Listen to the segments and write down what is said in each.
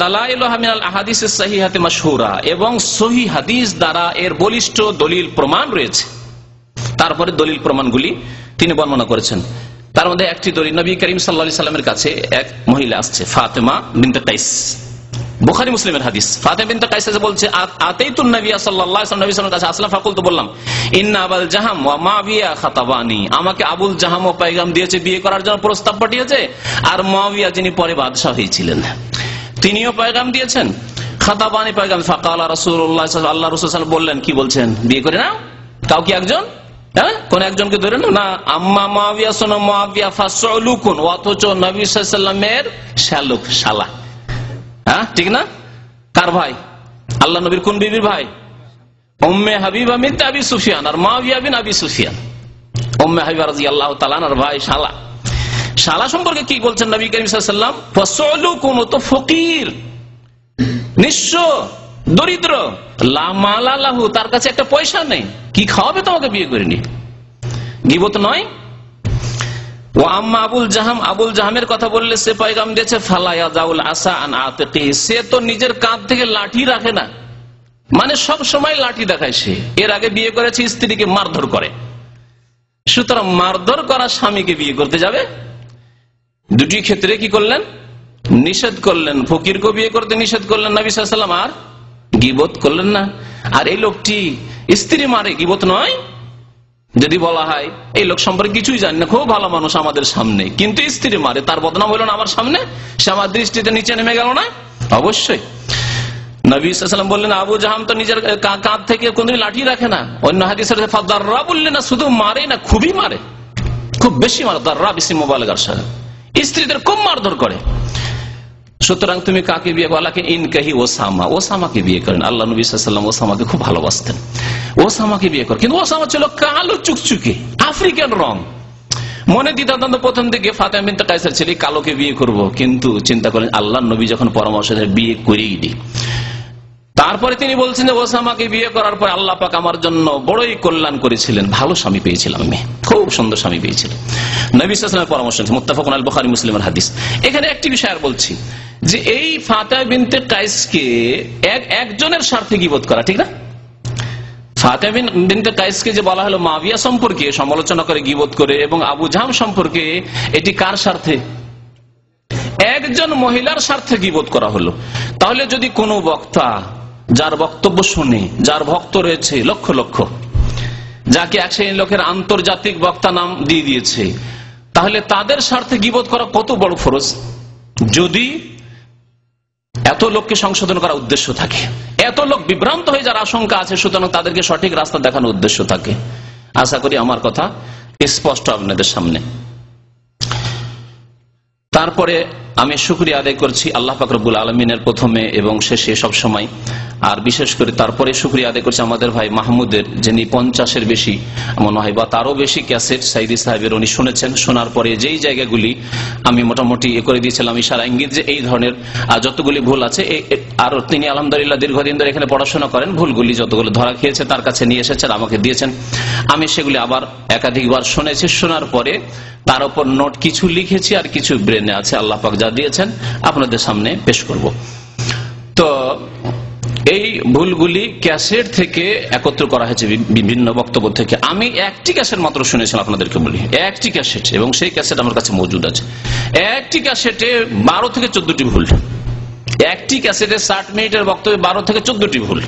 দালাইলুহা মিনাল আহাদিসিস সহিহাতি মাশহুরা, এবং সহিহ হাদিস দ্বারা এর বলিষ্ঠ দলিল প্রমাণ রয়েছে। তারপরে দলিল প্রমাণগুলি তিনি বর্ণনা করেছেন। তার মধ্যে একটি দলিল, নবী করিম সাল্লাল্লাহু আলাইহি সাল্লামের কাছে এক মহিলা আসছে, ফাতেমা বিনতে কাইস, বুখারী মুসলিমের হাদিস। ফাতেমা বিনতে কাইস বলছে, আতাইতুন নবী সাল্লাল্লাহু আলাইহি ওয়াসাল্লাম, নবী সাল্লাল্লাহু আলাইহি ওয়াসাল্লাম কাছে আসলাম, ফাকুলতু, বললাম, ইন্না আবুল জাহাম ওয়া মুআবিয়া খাতাবানি, আমাকে আবুল জাহাম ও পয়গাম দিয়েছে, বিয়ে করার জন্য প্রস্তাব পাঠিয়েছে, আর মুআবিয়া যিনি পরে বাদশা হয়েছিলেন তিনিও পয়গাম দিয়েছেন, খাতাবানি পয়গাম। ফাকালা রাসূলুল্লাহ সাল্লাল্লাহু আলাইহি ওয়াসাল্লাম, আল্লাহ রাসূল সাল্লাল্লাহু আলাইহি ওয়াসাল্লাম বললেন, কি বলছেন, বিয়ে করে নাও, কাউকে একজন, কোন একজনকে ধরে না। আম্মা মুআবিয়া, শোনো, মুআবিয়া ফাসউলুকুন, অথচ নবী সাল্লাল্লাহু আলাইহি ওয়াসাল্লামের শালুক, শালা, ঠিক না? কার ভাই? আল্লাহ নবীর কোন বিবির ভাই? উম্মে হাবিবা বিনত আবি সুফিয়ান, আর মুআবিয়া বিন আবি সুফিয়ান। উম্মে হাবিবা রাদিয়াল্লাহু তাআলা আনহার ভাই, শালা। শালা সম্পর্কে কি বলছেন নবী করিম সাল্লাল্লাহু আলাইহি ওয়াসাল্লাম? ফাসউলুকুন, তো ফকির, নিঃস্ব, দরিদ্র, লা মালা লাহু, তার কাছে একটা পয়সা নেই, কি খাওয়াবে তোমাকে বিয়ে করে নি? গীবত নয়। ও আম্মা আবুল জাহাম, আবুল জাহামের কথা বললে সে পয়গাম দিয়েছে, ফালা ইয়াজাউল আসা আন আতিকি, সে তো নিজের কাঁধ থেকে লাঠি রাখে না, মানে সব সময় লাঠি দেখায় সে। এর আগে বিয়ে করেছে, স্ত্রীকে মারধর করে, সুতরাং মারধর করা স্বামীকে বিয়ে করতে যাবে? দুটি ক্ষেত্রে কি করলেন? নিষেধ করলেন। ফকিরকে বিয়ে করতে নিষেধ করলেন নবী সাল্লাল্লাহু আলাইহি ওয়াসাল্লাম, আর গীবত করলেন না। আর এই লোকটি স্ত্রী মারে, গীবত নয়? যদি বলা হয় এই লোক সম্পর্কে কিছুই জানি না, খুব ভালো মানুষ আমাদের সামনে, কিন্তু স্ত্রী মারে, তার বদনাম হইল না আমার সামনে, সে আমার দৃষ্টিতে নিচে নেমে গেল না? অবশ্যই। নবী সাল্লাল্লাহু আলাইহি ওয়াসাল্লাম বললেন, আবু জাহাম তো নিজের কাঁধ থেকে কোনদিন লাঠি রাখে না। অন্য হাদিসের ফাদাররা বললেন না, শুধু মারে না, খুবই মারে, খুব বেশি মারে, দাররা বিসি মুবালাগার সাথে স্ত্রীদের খুব মারধর করে। সুতরাং তুমি কাকে বিয়ে করলাকে? ইনকাহি ওসামা, ওসামাকে বিয়ে করেন। আল্লাহ নবী সাল্লাল্লাহু আলাইহি ওয়াসাল্লাম ওসামাকে খুব ভালোবাসতেন, ওসামাকে বিয়ে করেন। কিন্তু ওসামা ছিল কালো চুকচুকে, আফ্রিকান রং। মনে দ্বিধাদ্বন্দ্ব প্রথম দিকে, ফাতেমা বিনতে কাইসের ছেলে, কালোকে বিয়ে করব, কিন্তু চিন্তা করেন আল্লাহ নবী যখন পরামর্শ দেন, বিয়ে করেই দিই। তারপরে তিনি বলছেন যে ওসামাকে বিয়ে করার পর আল্লাহ পাক আমার জন্য বড়ই কল্যাণ করেছিলেন, ভালো স্বামী পেয়েছিলাম আমি, খুব সুন্দর স্বামী পেয়েছিলাম। নবী সাল্লাল্লাহু আলাইহি ওয়াসাল্লামের পরামর্শ, মুত্তাফাকুন আলাইহি, বুখারী মুসলিমের হাদিস। এখানে একটি বিষয় আর বলছি, যে এই ফাতেমা বিনতে কাইসকে একজনের স্বার্থে গীবত করা ঠিক না। ফাতেমা বিনতে কাইসকে যে বলা হলো মুআবিয়া সম্পর্কে সমালোচনা করে, গীবত করে, এবং আবু জাহাম সম্পর্কে, এটি কার স্বার্থে? একজন মহিলার স্বার্থে গীবত করা হলো। তাহলে যদি কোনো বক্তা, যার বক্তব্য শুনে, যার ভক্ত রয়েছে লক্ষ লক্ষ, যাকে এক শ্রেণীর লোকের আন্তর্জাতিক বক্তা নাম দিয়ে দিয়েছে, তাহলে তাদের স্বার্থে গীবত করা কত বড় ফরজ। যদি এত লোককে সংশোধন করার উদ্দেশ্য থাকে, এত লোক বিভ্রান্ত হয়ে যার আশঙ্কা আছে, সুতরাং তাদেরকে সঠিক রাস্তা দেখানোর উদ্দেশ্য থাকে। আশা করি আমার কথা স্পষ্ট আপনাদের সামনে। তারপরে আমি শুকরিয়া আদায় করছি আল্লাহ পাক রব্বুল আলামিনের, প্রথমে এবং শেষে সব সময়, আর বিশেষ করে তারপরে শুকরিয়া আদায় করছি আমাদের ভাই মাহমুদের, যিনি 50-এর বেশি মনে হয় বা তারও বেশি ক্যাসেট সাইদি সাহেবের উনি শুনেছেন। শোনার পরে যেই জায়গাগুলি আমি মোটামুটি করে দিয়েছিলাম ইশারা ইঙ্গিত, যে এই ধরনের যতগুলি ভুল আছে, আর তিনি আলহামদুলিল্লাহ দীর্ঘদিন ধরে এখানে পড়াশোনা করেন, ভুলগুলি যতগুলো ধরা খেয়েছে তার কাছে নিয়ে এসেছেন, আমাকে দিয়েছেন। আমি সেগুলি আবার একাধিকবার শুনেছি। শোনার পরে তার উপর নোট কিছু লিখেছি, আর কিছু ব্রেনে আছে, আল্লাহ পাক যা দিয়েছেন আপনাদের সামনে পেশ করব। তো এই ভুলগুলি ক্যাসেট থেকে একত্র করা হয়েছে, বিভিন্ন বক্তব্য থেকে। আমি একটি ক্যাসেট মাত্র শুনেছিলাম, আপনাদেরকে বলি, একটি ক্যাসেট, এবং সেই ক্যাসেট আমার কাছে মজুদ আছে। একটি ক্যাসেটে 12 থেকে 14টি ভুল, একটি ক্যাসেটে 60 মিনিটের বক্তব্যে 12 থেকে 14টি ভুল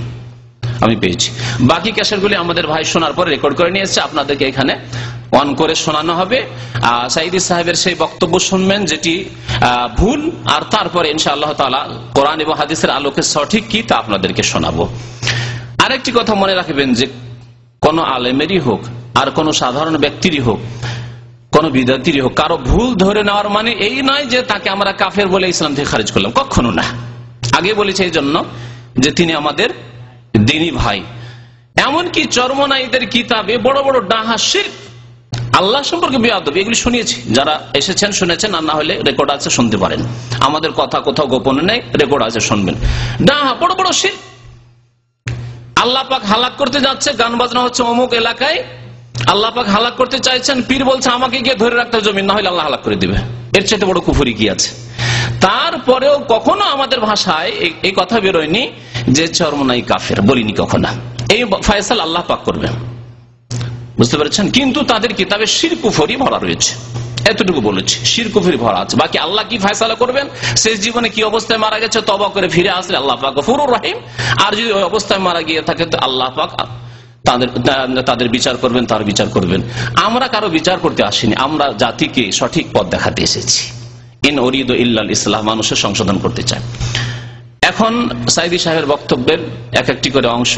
আমি পেয়েছি। বাকি ক্যাসেটগুলি আমাদের ভাই শোনার পরে রেকর্ড করে নিয়ে এসেছে, আপনাদেরকে এখানে অন করে শোনানো হবে। সাইদি সাহেবের সেই বক্তব্য শুনবেন যেটি ভুল, আর তারপরে ইনশাআল্লাহ তাআলা কোরআন এবং হাদিসের আলোকে সঠিক কি তা আপনাদেরকে শোনাবো। আরেকটি কথা মনে রাখবেন, যে কোন আলেমেরই হোক, আর কোন সাধারণ ব্যক্তিরই হোক, কোন বিদআতিরই হোক, কারো ভুল ধরে নেওয়ার মানে এই নয় যে তাকে আমরা কাফের বলে ইসলাম থেকে খারিজ করলাম, কখনো না। আগে বলেছে এই জন্য যে তিনি আমাদের দ্বীনী ভাই। এমনকি চরমনাইদের কিতাবে বড় বড় ডাহা শিরক, আল্লাহ সম্পর্কে বেয়াদবি, এগুলি শুনিয়েছি। যারা এসেছেন শুনেছেন, আর না হলে রেকর্ড আছে শুনতে পারেন। আমাদের কথা কোথাও গোপনে নেই, রেকর্ড আছে শুনবেন। ডাহা বড় বড় শিরক। আল্লাহ পাক হালাক করতে যাচ্ছে, গান বাজনা হচ্ছে অমুক এলাকায়, আল্লাহ পাক হালাক করতে চাইছেন, পীর বলছে আমাকে গিয়ে ধরে রাখতে জমিন, না হলে আল্লাহ হালাক করে দিবে। এর চাইতে বড় কুফরি কি আছে? তারপরেও কখনো আমাদের ভাষায় এই কথা বেরোয়নি যে চরমনাই কাফের, বলিনি কখনো। এই ফয়সালা আল্লাহ পাক করবেন, বুঝতে পেরেছেন। কিন্তু তাদের কিতাবে শিরক কুফরি ভরা রয়েছে, এতটুকু বলেছি, শিরক কুফরি ভরা আছে। বাকি আল্লাহ কি ফয়সালা করবেন, শেষ জীবনে কি অবস্থায় মারা গেছে তওবা করে ফিরে আসলে আল্লাহ পাক গফুরুর রহিম, আর যদি ওই অবস্থায় মারা গিয়ে থাকে তো আল্লাহ পাক তাদের বিচার করবেন, তার বিচার করবেন। আমরা কারো বিচার করতে আসিনি, আমরা জাতিকে সঠিক পথ দেখাতে এসেছি। ইন উরিদু ইল্লাল ইসলাহ, মানুষের সংশোধন করতে চায়। এখন সাইদি সাহেবের বক্তব্যের এক একটি করে অংশ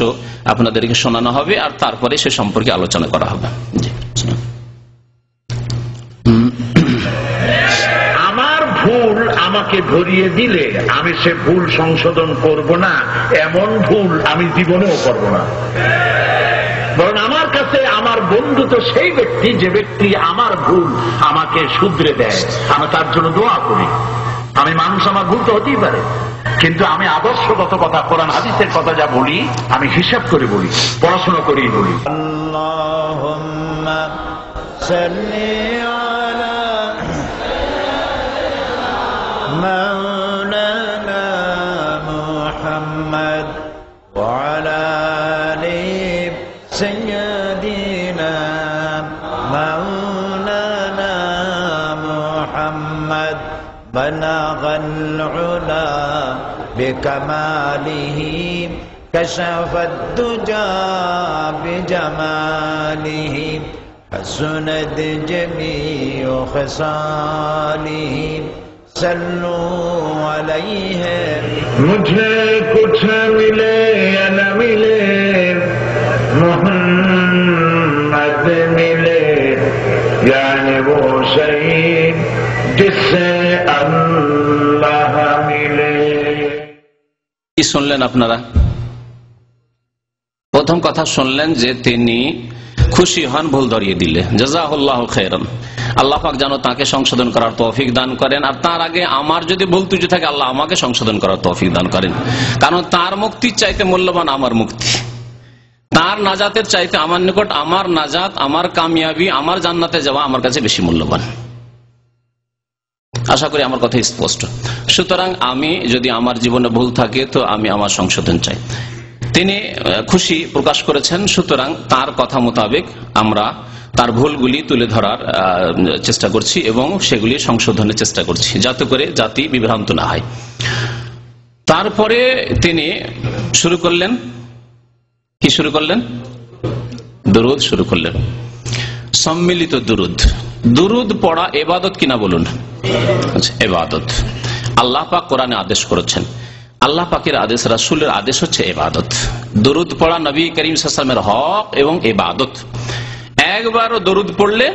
আপনাদেরকে শোনানো হবে, আর তারপরে সে সম্পর্কে আলোচনা করা হবে। আমার ভুল আমাকে ধরিয়ে দিলে আমি সে ভুল সংশোধন করব না, এমন ভুল আমি জীবনেও করব না। বরং আমার কাছে আমার বন্ধু তো সেই ব্যক্তি যে ব্যক্তি আমার ভুল আমাকে শুধরে দেয়, আমি তার জন্য দোয়া করি। আমি মানুষ, আমার ভুল তো হতেই পারে, কিন্তু আমি আদর্শগত কথা, কোরআন হাদিসের কথা যা বলি আমি হিসাব করে বলি, পড়াশোনা করেই বলি। আল্লাহুম্মা সাল্লি আলা মাওলানা মুহাম্মদ ওয়া আলা আলি সাইয়্যিদিনা মাওলানা মুহাম্মদ বালাগাল উলা বিকামালিহি কাশাফাদ দুজা বিজামালিহি হাসুনাত জামিউ খিসালিহি सल्लू अलैहि। मुझे कुछ मिले या न मिले मोहम्मद मिले, यानी वो शहीद जिससे अल्लाह मिले। কি শুনলেন আপনারা? প্রথম কথা শুনলেন যে তিনি খুশি হন ভুল ধরিয়ে দিলে, জাযাহুল্লাহু খাইরান। আল্লাহ পাক যেন তাকে সংশোধন করার তৌফিক দান করেন, আর তার আগে আমার যদি ভুল ত্রুটি থাকে আল্লাহ আমাকে সংশোধন করার তৌফিক দান করেন। কারণ তার মুক্তির চাইতে মূল্যবান আমার মুক্তি, তার নাজাতের চাইতে আমার নিকট আমার নাজাত, আমার কামিয়াবি, আমার জান্নাতে যাওয়া আমার কাছে বেশি মূল্যবান। আশা করি আমার কথা স্পষ্ট। সুতরাং আমি যদি আমার জীবনে ভুল থাকে তো আমি আমার সংশোধন চাই। তিনি খুশি প্রকাশ করেছেন, সুতরাং তার কথা মোতাবেক আমরা তার ভুলগুলি তুলে ধরার চেষ্টা করছি এবং সেগুলি সংশোধনের চেষ্টা করছি, যাতে করে জাতি বিভ্রান্ত না হয়। তারপরে তিনি শুরু করলেন, কি শুরু করলেন? দুরুদ শুরু করলেন, সম্মিলিত দুরুদ। দুরুদ পড়া ইবাদত কিনা বলুন? আচ্ছা, ইবাদত। আল্লাহ পাক কোরআনে আদেশ করেছেন, আল্লাহ পাকের আদেশ, রাসূলের আদেশ হচ্ছে ইবাদত। দুরুদ পড়া নবী করিম সাল্লাল্লাহু আলাইহি ওয়াসাল্লামের হক এবং ইবাদত। একবারও দরুদ পড়লে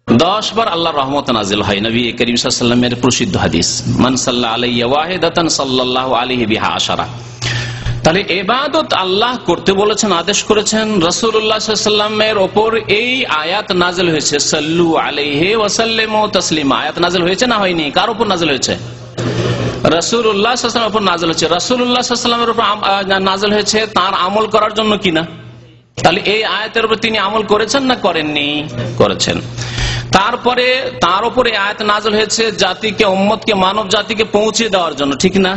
10 বার আল্লাহর রহমত নাজিল হয়। নবী করিম সাল্লাল্লাহু আলাইহি ওয়াসাল্লামের প্রসিদ্ধ হাদিস, মান সাল্লা আলাইহি ওয়াহিদাতান সাল্লাল্লাহু আলাইহি বিহা আশারা। তাহলে ইবাদত আল্লাহ করতে বলেছেন, আদেশ করেছেন। রাসূলুল্লাহ সাল্লাল্লাহু আলাইহি ওয়াসাল্লামের উপর এই আয়াত নাজিল হয়েছে, সাল্লু আলাইহি ওয়া সাল্লিমু তাসলিমা। আয়াত নাজিল হয়েছে না হয়নি? কার উপর নাজিল হয়েছে? রাসূলুল্লাহ সাল্লাল্লাহু আলাইহি ওয়াসাল্লামের উপর নাজিল হয়েছে। রাসূলুল্লাহ সাল্লাল্লাহু আলাইহি ওয়াসাল্লামের উপর নাজিল হয়েছে তার আমল করার জন্য কিনা? তাহলে এই আয়াতের উপর তিনি আমল করেছেন না করেননি? করেছেন। তারপরে তার উপরে আয়াত নাযিল হয়েছে জাতিকে, উম্মতকে, মানব জাতিকে পৌঁছে দেওয়ার জন্য, ঠিক না?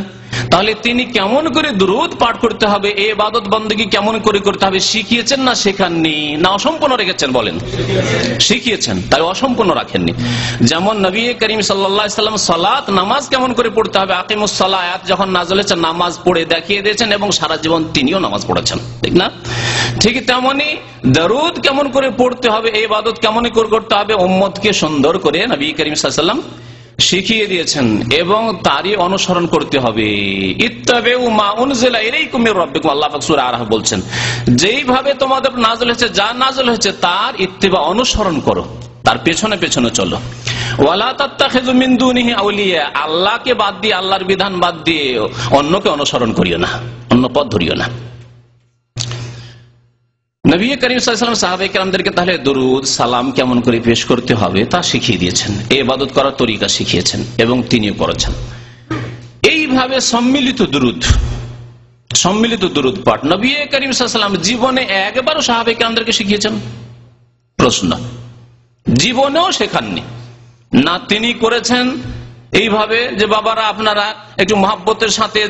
তাহলে তিনি কেমন করে দুরূদ পাঠ করতে হবে, এই ইবাদত বন্দেগী কেমন করে করতে হবে শিখিয়েছেন না শেখাননি? না অসম্পূর্ণ রেখেছেন? বলেন, শিখিয়েছেন, তাই অসম্পূর্ণ রাখেননি। যেমন নবী করিম সাল্লাল্লাহু আলাইহি ওয়াসাল্লাম সালাত, নামাজ কেমন করে পড়তে হবে, আকিমুস সালাহ আয়াত যখন নাযিল হয়েছে নামাজ পড়ে দেখিয়ে দিয়েছেন এবং সারা জীবন তিনিও নামাজ পড়েছেন, ঠিক না? ঠিক তেমনি দরুদ কেমন করে পড়তে হবে, এই ইবাদত কেমন করে করতে হবে উম্মতকে সুন্দর করে নবী করিম সাল্লাল্লাহু আলাইহি ওয়াসাল্লাম শিখিয়ে দিয়েছেন এবং তারই অনুসরণ করতে হবে। ইত্তাবিউ মা উনজিলা ইলাইকুম মির রাব্বিকুম, আল্লাহ পাক সূরা আরাফ বলছেন, যেইভাবে তোমাদের নাযিল হয়েছে, যা নাযিল হয়েছে তার ইত্তিবা, অনুসরণ করো, তার পেছনে পেছনে চলো। ওয়ালা তাত্তাখিযু মিন দুনিহি আউলিয়া, আল্লাহকে বাদ দিয়ে, আল্লাহর বিধান বাদ দিয়ে অন্যকে অনুসরণ করিও না, অন্য পথ ধরিও না। নবী করিম সাল্লাল্লাহু আলাইহি ওয়াসাল্লাম সাহাবায়ে কেরামদেরকে তাহলে দুরূদ সালাম কেমন করে পেশ করতে হবে তা শিখিয়ে দিয়েছেন, এই ইবাদত করার তরিকা শিখিয়েছেন এবং তিনিও করেছেন। এইভাবে সম্মিলিত দুরূদ পাঠ নবী করিম সাল্লাল্লাহু আলাইহি ওয়াসাল্লাম জীবনে একবারও সাহাবায়ে কেরামদেরকে শিখিয়েছেন? প্রশ্ন, জীবনেও শেখাননি না। তিনি করেছেন এইভাবে যে বাবারা আপনারা একটু মহব্বতের সাথে